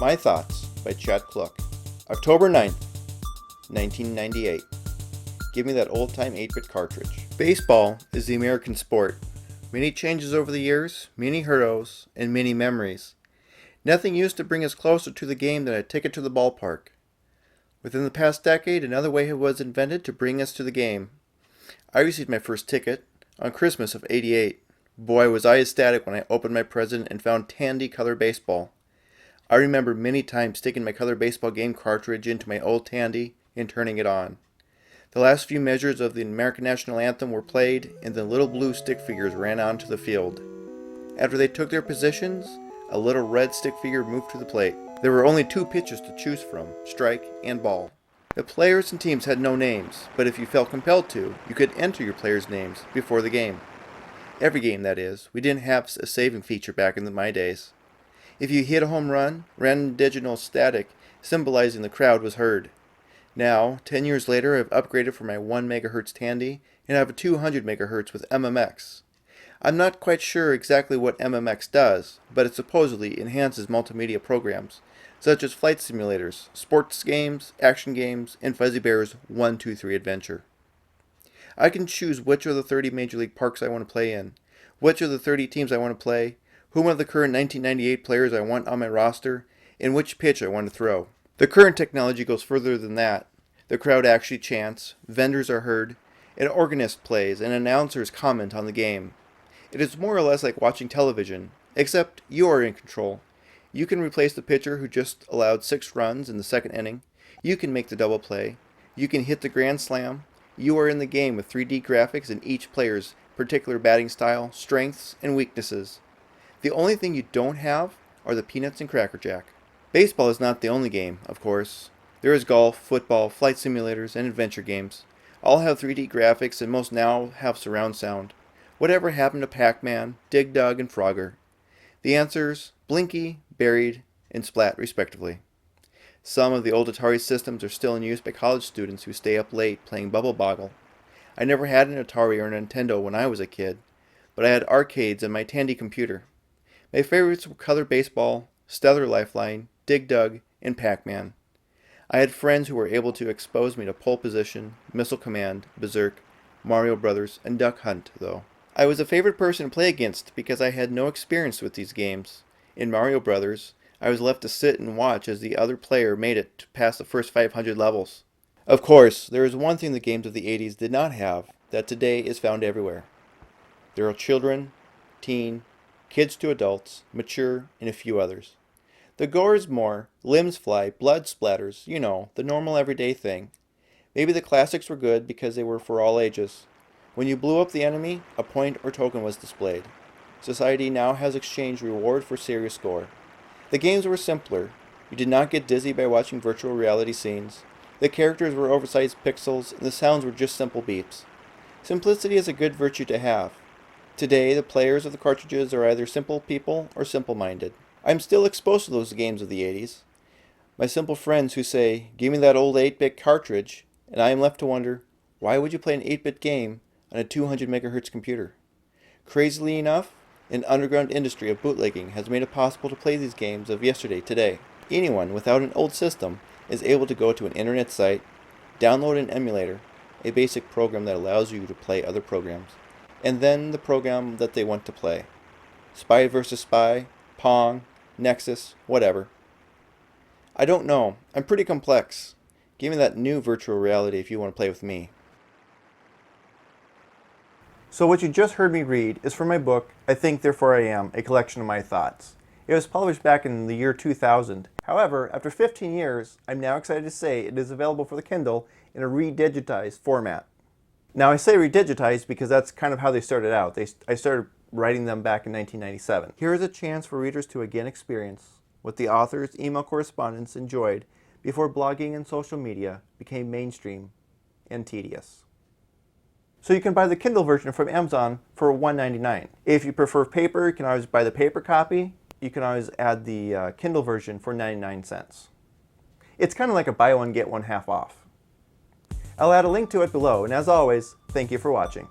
My Thoughts by Chad Kluck. October 9th, 1998. Give me that old-time 8-bit cartridge. Baseball is the American sport. Many changes over the years, many heroes, and many memories. Nothing used to bring us closer to the game than a ticket to the ballpark. Within the past decade, another way was invented to bring us to the game. I received my first ticket on Christmas of '88. Boy, was I ecstatic when I opened my present and found Tandy Color Baseball. I remember many times sticking my Color Baseball game cartridge into my old Tandy and turning it on. The last few measures of the American National Anthem were played, and the little blue stick figures ran onto the field. After they took their positions, a little red stick figure moved to the plate. There were only two pitches to choose from, strike and ball. The players and teams had no names, but if you felt compelled to, you could enter your players' names before the game. Every game, that is. We didn't have a saving feature back in my days. If you hit a home run, random digital static symbolizing the crowd was heard. Now, 10 years later, I've upgraded from my 1 MHz Tandy and have a 200 MHz with MMX. I'm not quite sure exactly what MMX does, but it supposedly enhances multimedia programs, such as flight simulators, sports games, action games, and Fuzzy Bear's 1-2-3 Adventure. I can choose which of the 30 Major League parks I want to play in, which of the 30 teams I want to play, whom of the current 1998 players I want on my roster, and which pitch I want to throw. The current technology goes further than that. The crowd actually chants, vendors are heard, an organist plays, and announcers comment on the game. It is more or less like watching television, except you are in control. You can replace the pitcher who just allowed 6 runs in the second inning. You can make the double play. You can hit the grand slam. You are in the game with 3D graphics and each player's particular batting style, strengths, and weaknesses. The only thing you don't have are the peanuts and Cracker Jack. Baseball is not the only game, of course. There is golf, football, flight simulators, and adventure games. All have 3D graphics and most now have surround sound. Whatever happened to Pac-Man, Dig Dug, and Frogger? The answers, Blinky, Buried, and Splat, respectively. Some of the old Atari systems are still in use by college students who stay up late playing Bubble Boggle. I never had an Atari or a Nintendo when I was a kid, but I had arcades and my Tandy computer. My favorites were Color Baseball, Stellar Lifeline, Dig Dug, and Pac-Man. I had friends who were able to expose me to Pole Position, Missile Command, Berserk, Mario Brothers, and Duck Hunt, though. I was a favorite person to play against because I had no experience with these games. In Mario Brothers, I was left to sit and watch as the other player made it to past the first 500 levels. Of course, there is one thing the games of the 80s did not have that today is found everywhere. There are children, teen, kids to adults, mature, and a few others. The gore is more, limbs fly, blood splatters, you know, the normal everyday thing. Maybe the classics were good because they were for all ages. When you blew up the enemy, a point or token was displayed. Society now has exchanged reward for serious score. The games were simpler. You did not get dizzy by watching virtual reality scenes. The characters were oversized pixels, and the sounds were just simple beeps. Simplicity is a good virtue to have. Today, the players of the cartridges are either simple people or simple-minded. I'm still exposed to those games of the 80s. My simple friends who say, "Give me that old 8-bit cartridge," and I am left to wonder, why would you play an 8-bit game on a 200 MHz computer? Crazily enough, an underground industry of bootlegging has made it possible to play these games of yesterday today. Anyone without an old system is able to go to an internet site, download an emulator, a basic program that allows you to play other programs, and then the program that they want to play. Spy vs. Spy, Pong, Nexus, whatever. I don't know. I'm pretty complex. Give me that new virtual reality if you want to play with me. So what you just heard me read is from my book, I Think Therefore I Am, a collection of my thoughts. It was published back in the year 2000. However, after 15 years, I'm now excited to say it is available for the Kindle in a redigitized format. Now I say redigitized because that's kind of how they started out. I started writing them back in 1997. Here is a chance for readers to again experience what the author's email correspondence enjoyed before blogging and social media became mainstream and tedious. So you can buy the Kindle version from Amazon for $1.99. If you prefer paper, you can always buy the paper copy. You can always add the Kindle version for 99 cents. It's kind of like a buy one, get one half off. I'll add a link to it below, and as always, thank you for watching.